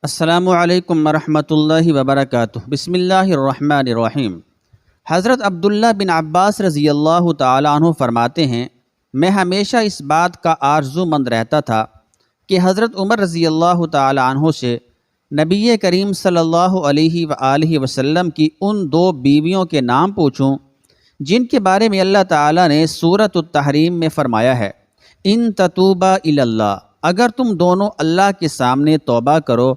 السلام علیکم ورحمۃ اللہ وبرکاتہ۔ بسم اللہ الرحمن الرحیم۔ حضرت عبداللہ بن عباس رضی اللہ تعالیٰ عنہ فرماتے ہیں، میں ہمیشہ اس بات کا آرزو مند رہتا تھا کہ حضرت عمر رضی اللہ تعالیٰ عنہ سے نبی کریم صلی اللہ علیہ وآلہ وسلم کی ان دو بیویوں کے نام پوچھوں جن کے بارے میں اللہ تعالیٰ نے سورۃ التحریم میں فرمایا ہے، ان تتوبا الی اللہ، اگر تم دونوں اللہ کے سامنے توبہ کرو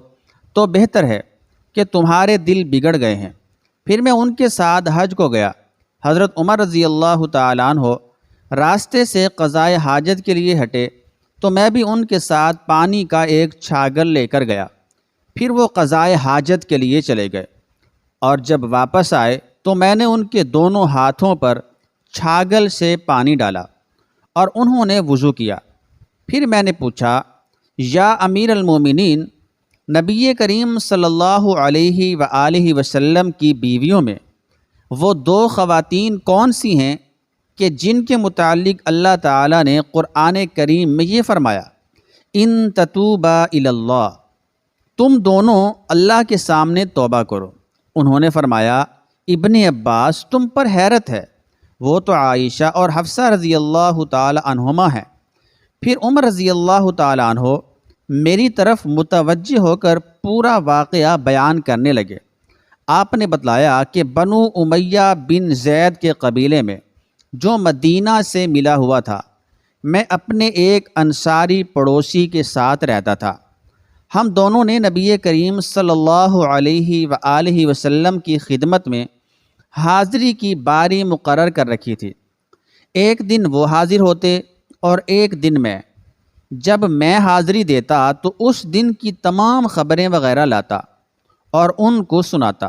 تو بہتر ہے کہ تمہارے دل بگڑ گئے ہیں۔ پھر میں ان کے ساتھ حج کو گیا۔ حضرت عمر رضی اللہ تعالیٰ عنہ راستے سے قضائے حاجت کے لیے ہٹے تو میں بھی ان کے ساتھ پانی کا ایک چھاگل لے کر گیا۔ پھر وہ قضائے حاجت کے لیے چلے گئے اور جب واپس آئے تو میں نے ان کے دونوں ہاتھوں پر چھاگل سے پانی ڈالا اور انہوں نے وضو کیا۔ پھر میں نے پوچھا، یا امیر المومنین، نبی کریم صلی اللہ علیہ وآلہ وسلم کی بیویوں میں وہ دو خواتین کون سی ہیں کہ جن کے متعلق اللہ تعالیٰ نے قرآن کریم میں یہ فرمایا، ان تتوبا الی اللہ، تم دونوں اللہ کے سامنے توبہ کرو؟ انہوں نے فرمایا، ابن عباس، تم پر حیرت ہے، وہ تو عائشہ اور حفصہ رضی اللہ تعالی عنہما ہیں۔ پھر عمر رضی اللہ تعالی عنہ میری طرف متوجہ ہو کر پورا واقعہ بیان کرنے لگے۔ آپ نے بتلایا کہ بنو امیہ بن زید کے قبیلے میں جو مدینہ سے ملا ہوا تھا، میں اپنے ایک انصاری پڑوسی کے ساتھ رہتا تھا۔ ہم دونوں نے نبی کریم صلی اللہ علیہ وآلہ وسلم کی خدمت میں حاضری کی باری مقرر کر رکھی تھی۔ ایک دن وہ حاضر ہوتے اور ایک دن میں۔ جب میں حاضری دیتا تو اس دن کی تمام خبریں وغیرہ لاتا اور ان کو سناتا،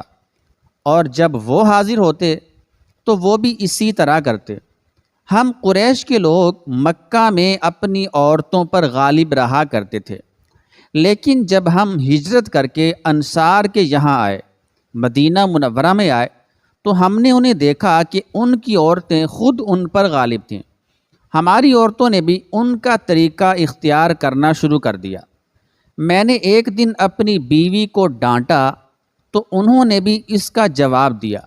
اور جب وہ حاضر ہوتے تو وہ بھی اسی طرح کرتے۔ ہم قریش کے لوگ مکہ میں اپنی عورتوں پر غالب رہا کرتے تھے، لیکن جب ہم ہجرت کر کے انصار کے یہاں آئے، مدینہ منورہ میں آئے، تو ہم نے انہیں دیکھا کہ ان کی عورتیں خود ان پر غالب تھیں۔ ہماری عورتوں نے بھی ان کا طریقہ اختیار کرنا شروع کر دیا۔ میں نے ایک دن اپنی بیوی کو ڈانٹا تو انہوں نے بھی اس کا جواب دیا۔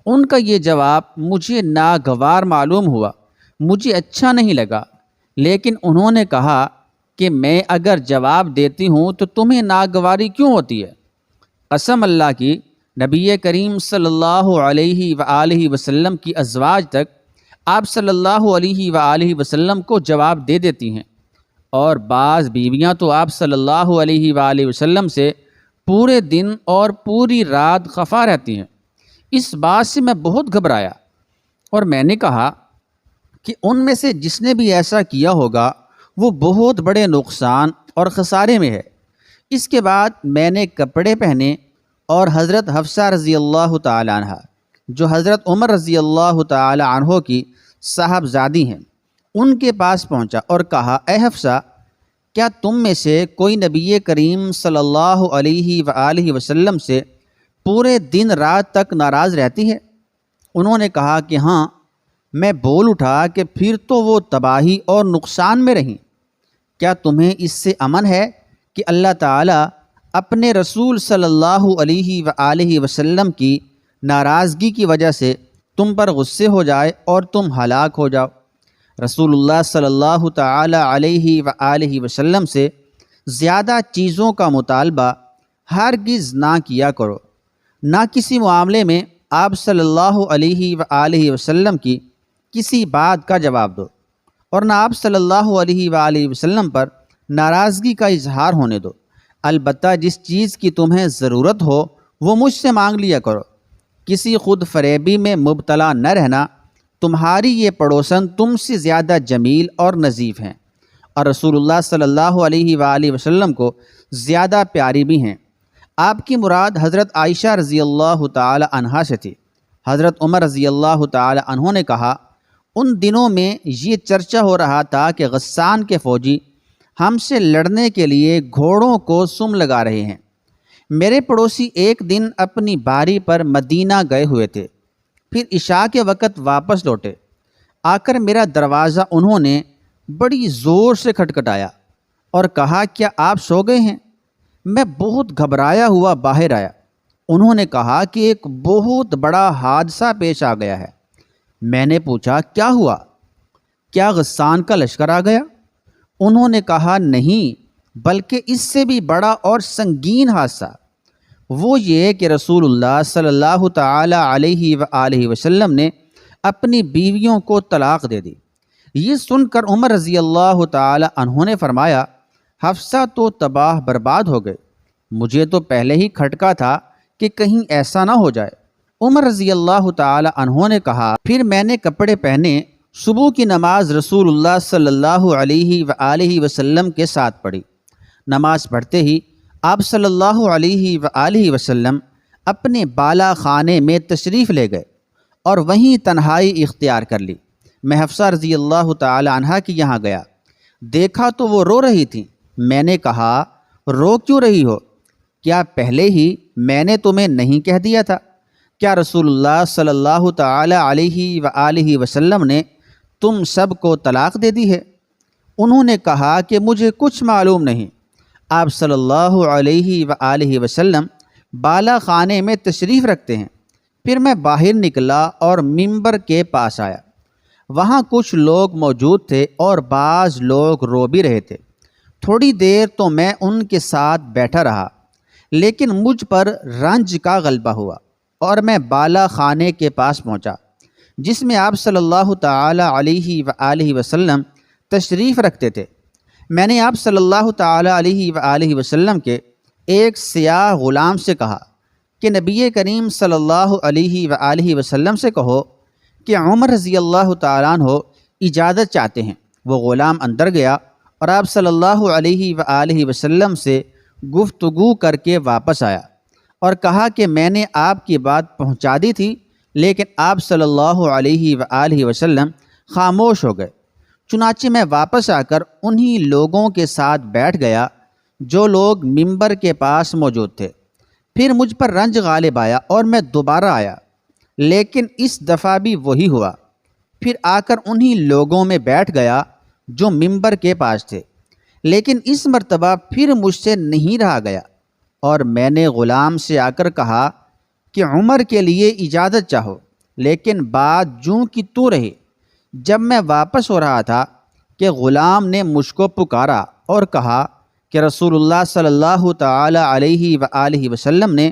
ان کا یہ جواب مجھے ناگوار معلوم ہوا، مجھے اچھا نہیں لگا، لیکن انہوں نے کہا کہ میں اگر جواب دیتی ہوں تو تمہیں ناگواری کیوں ہوتی ہے؟ قسم اللہ کی، نبی کریم صلی اللہ علیہ وآلہ وسلم کی ازواج تک آپ صلی اللہ علیہ وآلہ وسلم کو جواب دے دیتی ہیں، اور بعض بیویاں تو آپ صلی اللہ علیہ وآلہ وسلم سے پورے دن اور پوری رات خفا رہتی ہیں۔ اس بات سے میں بہت گھبرایا اور میں نے کہا کہ ان میں سے جس نے بھی ایسا کیا ہوگا وہ بہت بڑے نقصان اور خسارے میں ہے۔ اس کے بعد میں نے کپڑے پہنے اور حضرت حفصہ رضی اللہ تعالی عنہ، جو حضرت عمر رضی اللہ تعالی عنہ کی صاحبزادی ہیں، ان کے پاس پہنچا اور کہا، اے حفصہ، کیا تم میں سے کوئی نبی کریم صلی اللہ علیہ وآلہ وسلم سے پورے دن رات تک ناراض رہتی ہے؟ انہوں نے کہا کہ ہاں۔ میں بول اٹھا کہ پھر تو وہ تباہی اور نقصان میں رہیں۔ کیا تمہیں اس سے امن ہے کہ اللہ تعالیٰ اپنے رسول صلی اللہ علیہ وآلہ وسلم کی ناراضگی کی وجہ سے تم پر غصے ہو جائے اور تم ہلاک ہو جاؤ؟ رسول اللہ صلی اللہ تعالی علیہ وآلہ وسلم سے زیادہ چیزوں کا مطالبہ ہرگز نہ کیا کرو۔ نہ کسی معاملے میں آپ صلی اللہ علیہ وآلہ وسلم کی کسی بات کا جواب دو، اور نہ آپ صلی اللہ علیہ وآلہ وسلم پر ناراضگی کا اظہار ہونے دو۔ البتہ جس چیز کی تمہیں ضرورت ہو وہ مجھ سے مانگ لیا کرو۔ کسی خود فریبی میں مبتلا نہ رہنا۔ تمہاری یہ پڑوسن تم سے زیادہ جمیل اور نظیف ہیں، اور رسول اللہ صلی اللہ علیہ وآلہ وسلم کو زیادہ پیاری بھی ہیں۔ آپ کی مراد حضرت عائشہ رضی اللہ تعالی عنہا سے تھی۔ حضرت عمر رضی اللہ تعالی عنہ نے کہا، ان دنوں میں یہ چرچا ہو رہا تھا کہ غسان کے فوجی ہم سے لڑنے کے لیے گھوڑوں کو سم لگا رہے ہیں۔ میرے پڑوسی ایک دن اپنی باری پر مدینہ گئے ہوئے تھے، پھر عشاء کے وقت واپس لوٹے۔ آ کر میرا دروازہ انہوں نے بڑی زور سے کھٹکھٹایا اور کہا، کیا آپ سو گئے ہیں؟ میں بہت گھبرایا ہوا باہر آیا۔ انہوں نے کہا کہ ایک بہت بڑا حادثہ پیش آ گیا ہے۔ میں نے پوچھا کیا ہوا؟ کیا غسان کا لشکر آ گیا؟ انہوں نے کہا نہیں، بلکہ اس سے بھی بڑا اور سنگین حادثہ، وہ یہ کہ رسول اللہ صلی اللہ تعالی علیہ وآلہ وسلم نے اپنی بیویوں کو طلاق دے دی۔ یہ سن کر عمر رضی اللہ تعالی عنہ نے فرمایا حفصہ تو تباہ برباد ہو گئے، مجھے تو پہلے ہی کھٹکا تھا کہ کہیں ایسا نہ ہو جائے۔ عمر رضی اللہ تعالی عنہ نے کہا پھر میں نے کپڑے پہنے صبح کی نماز رسول اللہ صلی اللہ علیہ وآلہ وسلم کے ساتھ پڑھی۔ نماز پڑھتے ہی آپ صلی اللہ علیہ وآلہ وسلم اپنے بالا خانے میں تشریف لے گئے اور وہیں تنہائی اختیار کر لی۔ میں حفصہ رضی اللہ تعالی عنہا کی یہاں گیا، دیکھا تو وہ رو رہی تھیں۔ میں نے کہا رو کیوں رہی ہو؟ کیا پہلے ہی میں نے تمہیں نہیں کہہ دیا تھا؟ کیا رسول اللہ صلی اللہ تعالی علیہ وآلہ وسلم نے تم سب کو طلاق دے دی ہے؟ انہوں نے کہا کہ مجھے کچھ معلوم نہیں۔ آپ صلی اللہ علیہ وآلہ وسلم بالا خانے میں تشریف رکھتے ہیں۔ پھر میں باہر نکلا اور منبر کے پاس آیا۔ وہاں کچھ لوگ موجود تھے اور بعض لوگ رو بھی رہے تھے۔ تھوڑی دیر تو میں ان کے ساتھ بیٹھا رہا، لیکن مجھ پر رنج کا غلبہ ہوا اور میں بالا خانے کے پاس پہنچا جس میں آپ صلی اللہ تعالی علیہ وآلہ وسلم تشریف رکھتے تھے۔ میں نے آپ صلی اللہ تعالی علیہ وآلہ وسلم کے ایک سیاہ غلام سے کہا کہ نبی کریم صلی اللہ علیہ وآلہ وسلم سے کہو کہ عمر رضی اللہ تعالیٰ عنہ اجازت چاہتے ہیں۔ وہ غلام اندر گیا اور آپ صلی اللہ علیہ وآلہ وسلم سے گفتگو کر کے واپس آیا اور کہا کہ میں نے آپ کی بات پہنچا دی تھی، لیکن آپ صلی اللہ علیہ وآلہ وسلم خاموش ہو گئے۔ چنانچہ میں واپس آ کر انہی لوگوں کے ساتھ بیٹھ گیا جو لوگ منبر کے پاس موجود تھے۔ پھر مجھ پر رنج غالب آیا اور میں دوبارہ آیا، لیکن اس دفعہ بھی وہی ہوا۔ پھر آ کر انہی لوگوں میں بیٹھ گیا جو منبر کے پاس تھے، لیکن اس مرتبہ پھر مجھ سے نہیں رہا گیا اور میں نے غلام سے آ کر کہا کہ عمر کے لیے اجازت چاہو، لیکن بات جوں کی توں رہی۔ جب میں واپس ہو رہا تھا کہ غلام نے مجھ کو پکارا اور کہا کہ رسول اللہ صلی اللہ تعالی علیہ وآلہ وسلم نے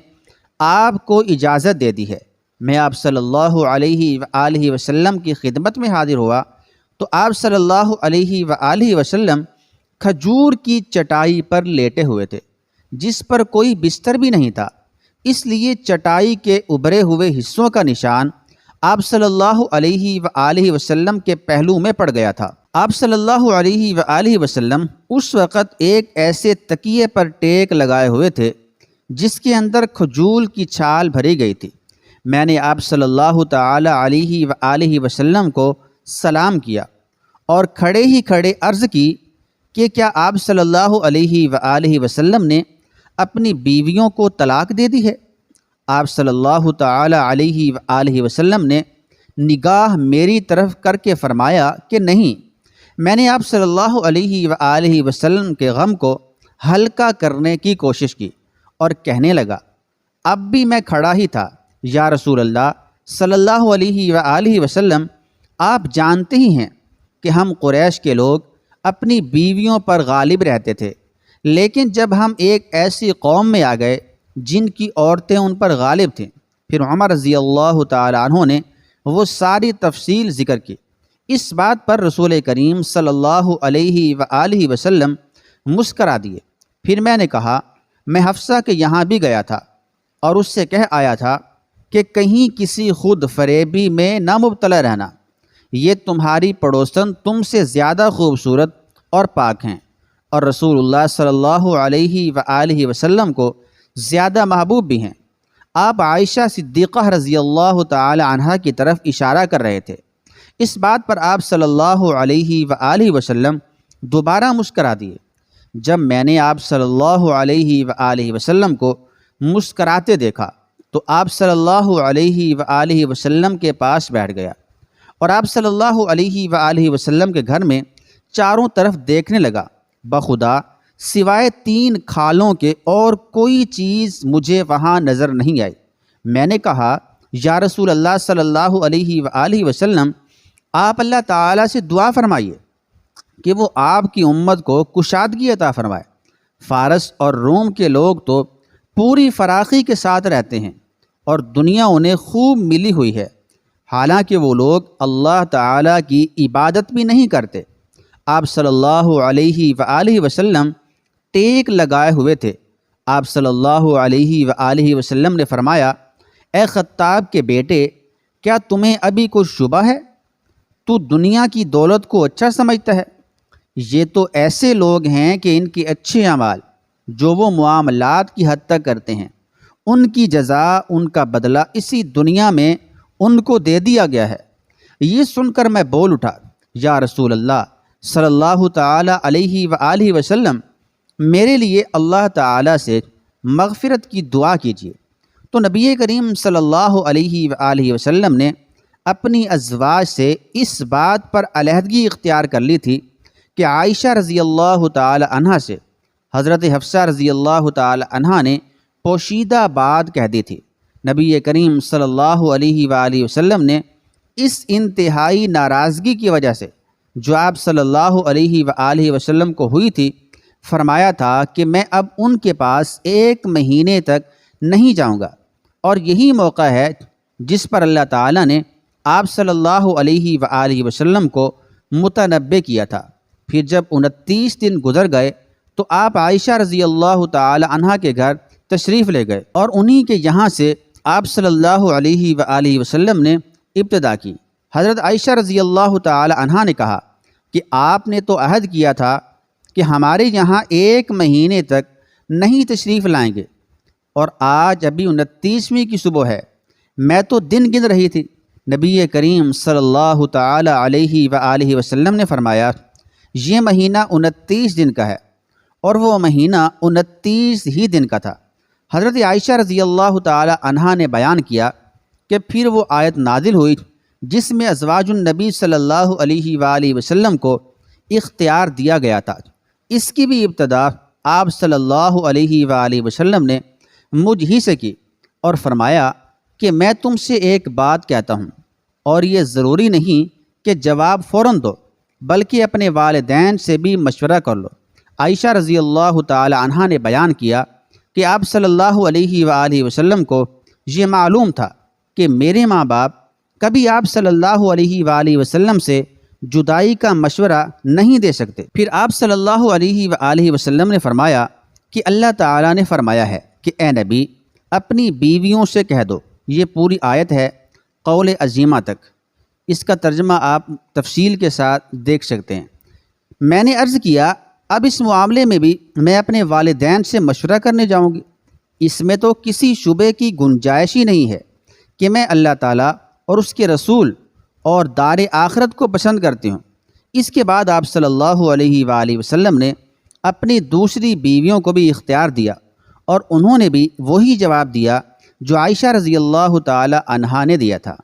آپ کو اجازت دے دی ہے۔ میں آپ صلی اللہ علیہ وآلہ وسلم کی خدمت میں حاضر ہوا تو آپ صلی اللہ علیہ وآلہ وسلم کھجور کی چٹائی پر لیٹے ہوئے تھے جس پر کوئی بستر بھی نہیں تھا، اس لیے چٹائی کے ابھرے ہوئے حصوں کا نشان آپ صلی اللہ علیہ وآلہ وسلم کے پہلو میں پڑ گیا تھا۔ آپ صلی اللہ علیہ وآلہ وسلم اس وقت ایک ایسے تکیے پر ٹیک لگائے ہوئے تھے جس کے اندر کھجور کی چھال بھری گئی تھی۔ میں نے آپ صلی اللہ تعالی علیہ وآلہ وسلم کو سلام کیا اور کھڑے ہی کھڑے عرض کی کہ کیا آپ صلی اللہ علیہ وآلہ وسلم نے اپنی بیویوں کو طلاق دے دی ہے؟ آپ صلی اللہ تعالی علیہ وآلہ وسلم نے نگاہ میری طرف کر کے فرمایا کہ نہیں۔ میں نے آپ صلی اللہ علیہ وآلہ وسلم کے غم کو ہلکا کرنے کی کوشش کی اور کہنے لگا اب بھی میں کھڑا ہی تھا، یا رسول اللہ صلی اللہ علیہ وآلہ وسلم، آپ جانتے ہی ہیں کہ ہم قریش کے لوگ اپنی بیویوں پر غالب رہتے تھے، لیکن جب ہم ایک ایسی قوم میں آ گئے جن کی عورتیں ان پر غالب تھیں۔ پھر عمر رضی اللہ تعالی عنہ نے وہ ساری تفصیل ذکر کی۔ اس بات پر رسول کریم صلی اللہ علیہ وآلہ وسلم مسکرا دیے۔ پھر میں نے کہا میں حفصہ کے یہاں بھی گیا تھا اور اس سے کہہ آیا تھا کہ کہیں کسی خود فریبی میں نہ مبتلا رہنا، یہ تمہاری پڑوسن تم سے زیادہ خوبصورت اور پاک ہیں اور رسول اللہ صلی اللہ علیہ وآلہ وسلم کو زیادہ محبوب بھی ہیں۔ آپ عائشہ صدیقہ رضی اللہ تعالی عنہا کی طرف اشارہ کر رہے تھے۔ اس بات پر آپ صلی اللہ علیہ وآلہ وسلم دوبارہ مسکرا دیے۔ جب میں نے آپ صلی اللہ علیہ وآلہ وسلم کو مسکراتے دیکھا تو آپ صلی اللہ علیہ وآلہ وسلم کے پاس بیٹھ گیا اور آپ صلی اللہ علیہ وآلہ وسلم کے گھر میں چاروں طرف دیکھنے لگا۔ بخدا سوائے 3 کھالوں کے اور کوئی چیز مجھے وہاں نظر نہیں آئی۔ میں نے کہا یا رسول اللہ صلی اللہ علیہ وآلہ وسلم، آپ اللہ تعالیٰ سے دعا فرمائیے کہ وہ آپ کی امت کو کشادگی عطا فرمائے۔ فارس اور روم کے لوگ تو پوری فراخی کے ساتھ رہتے ہیں اور دنیا انہیں خوب ملی ہوئی ہے، حالانکہ وہ لوگ اللہ تعالیٰ کی عبادت بھی نہیں کرتے۔ آپ صلی اللہ علیہ وآلہ وسلم ٹیک لگائے ہوئے تھے۔ آپ صلی اللہ علیہ وآلہ وسلم نے فرمایا، اے خطاب کے بیٹے، کیا تمہیں ابھی کوئی شبہ ہے؟ تو دنیا کی دولت کو اچھا سمجھتا ہے؟ یہ تو ایسے لوگ ہیں کہ ان کے اچھے اعمال جو وہ معاملات کی حد تک کرتے ہیں، ان کی جزا، ان کا بدلہ اسی دنیا میں ان کو دے دیا گیا ہے۔ یہ سن کر میں بول اٹھا، یا رسول اللہ صلی اللہ تعالی علیہ وآلہ وسلم، میرے لیے اللہ تعالیٰ سے مغفرت کی دعا کیجیے۔ تو نبی کریم صلی اللہ علیہ وآلہ وسلم نے اپنی ازواج سے اس بات پر علیحدگی اختیار کر لی تھی کہ عائشہ رضی اللہ تعالی عنہا سے حضرت حفصہ رضی اللہ تعالی عنہا نے پوشیدہ بات کہہ دی تھی۔ نبی کریم صلی اللہ علیہ وآلہ وسلم نے اس انتہائی ناراضگی کی وجہ سے جو آپ صلی اللہ علیہ وآلہ وسلم کو ہوئی تھی، فرمایا تھا کہ میں اب ان کے پاس 1 مہینے تک نہیں جاؤں گا، اور یہی موقع ہے جس پر اللہ تعالیٰ نے آپ صلی اللہ علیہ وآلہ وسلم کو متنبع کیا تھا۔ پھر جب 29 دن گزر گئے تو آپ عائشہ رضی اللہ تعالی عنہا کے گھر تشریف لے گئے اور انہی کے یہاں سے آپ صلی اللہ علیہ وآلہ وسلم نے ابتدا کی۔ حضرت عائشہ رضی اللہ تعالی عنہا نے کہا کہ آپ نے تو عہد کیا تھا کہ ہمارے یہاں 1 مہینے تک نہیں تشریف لائیں گے، اور آج ابھی 29ویں کی صبح ہے، میں تو دن گن رہی تھی۔ نبی کریم صلی اللہ تعالی علیہ وآلہ وسلم نے فرمایا، یہ مہینہ 29 دن کا ہے، اور وہ مہینہ 29 ہی دن کا تھا۔ حضرت عائشہ رضی اللہ تعالی عنہا نے بیان کیا کہ پھر وہ آیت نازل ہوئی جس میں ازواج النبی صلی اللہ علیہ وآلہ وسلم کو اختیار دیا گیا تھا۔ اس کی بھی ابتدا آپ صلی اللہ علیہ وآلہ وسلم نے مجھ ہی سے کی اور فرمایا کہ میں تم سے ایک بات کہتا ہوں، اور یہ ضروری نہیں کہ جواب فوراً دو، بلکہ اپنے والدین سے بھی مشورہ کر لو۔ عائشہ رضی اللہ تعالی عنہا نے بیان کیا کہ آپ صلی اللہ علیہ وآلہ وسلم کو یہ معلوم تھا کہ میرے ماں باپ کبھی آپ صلی اللہ علیہ وآلہ وسلم سے جدائی کا مشورہ نہیں دے سکتے۔ پھر آپ صلی اللہ علیہ وآلہ وسلم نے فرمایا کہ اللہ تعالیٰ نے فرمایا ہے کہ اے نبی، اپنی بیویوں سے کہہ دو۔ یہ پوری آیت ہے قول عظیمہ تک، اس کا ترجمہ آپ تفصیل کے ساتھ دیکھ سکتے ہیں۔ میں نے عرض کیا، اب اس معاملے میں بھی میں اپنے والدین سے مشورہ کرنے جاؤں گی؟ اس میں تو کسی شبے کی گنجائش ہی نہیں ہے کہ میں اللہ تعالیٰ اور اس کے رسول اور دار آخرت کو پسند کرتی ہوں۔ اس کے بعد آپ صلی اللہ علیہ وآلہ وسلم نے اپنی دوسری بیویوں کو بھی اختیار دیا، اور انہوں نے بھی وہی جواب دیا جو عائشہ رضی اللہ تعالی عنہا نے دیا تھا۔